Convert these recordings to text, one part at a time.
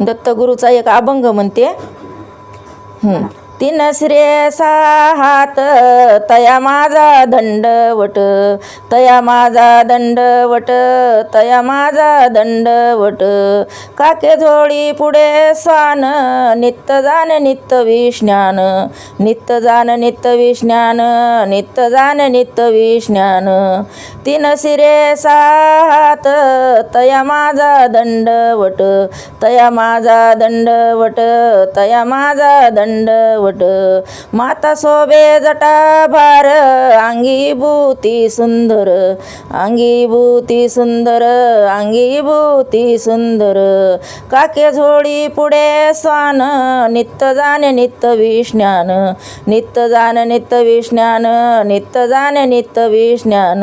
दत्तगुरूचा एक अभंग म्हणते. तीन शिरे हात तया माझा दंडवट, तया माझा दंडवट, तया माझा दंडवट. काके झोळी पुढे स्वान, नित्य जाण नित्य विज्ञान, नित्य जाण नित्य विज्ञान, नित्य जाण नित्य विज्ञान. तीन शिरे हात तया माझा दंडवट, तया माझा दंडवट, तया माझा दंडवट. माता शोभे जटा भार, अंगी भूती सुंदर, अंगी भूती सुंदर, अंगी भूती सुंदर. काके झोळी पुढे स्वान, नित्य जाणे नित्य विज्ञान, नित्य जाण नित्य विज्ञान, नित्य जाणे नित्य विज्ञान.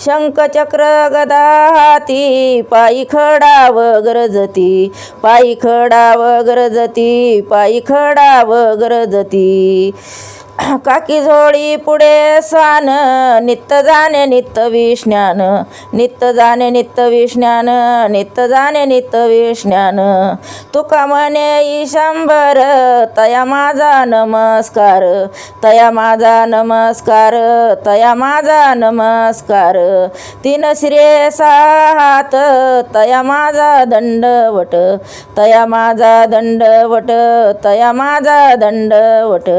शंख चक्र गदा हाती, पायी खडाव गरजती, पायी खडाव गरजती, पायी खडाव गरजती. काकी झोळी पुढे स्वान, नित्य जाणे नित्य विज्ञान, नित्य जाणे नित्य विज्ञान, नित्य जाणे नित्य विज्ञान. तुका म्हणे ईशांबर, तया माझा नमस्कार, तया माझा नमस्कार, तया माझा नमस्कार. तीन शिरे हात तया माझा दंडवट, तया माझा दंडवट, तया माझा दंडवट.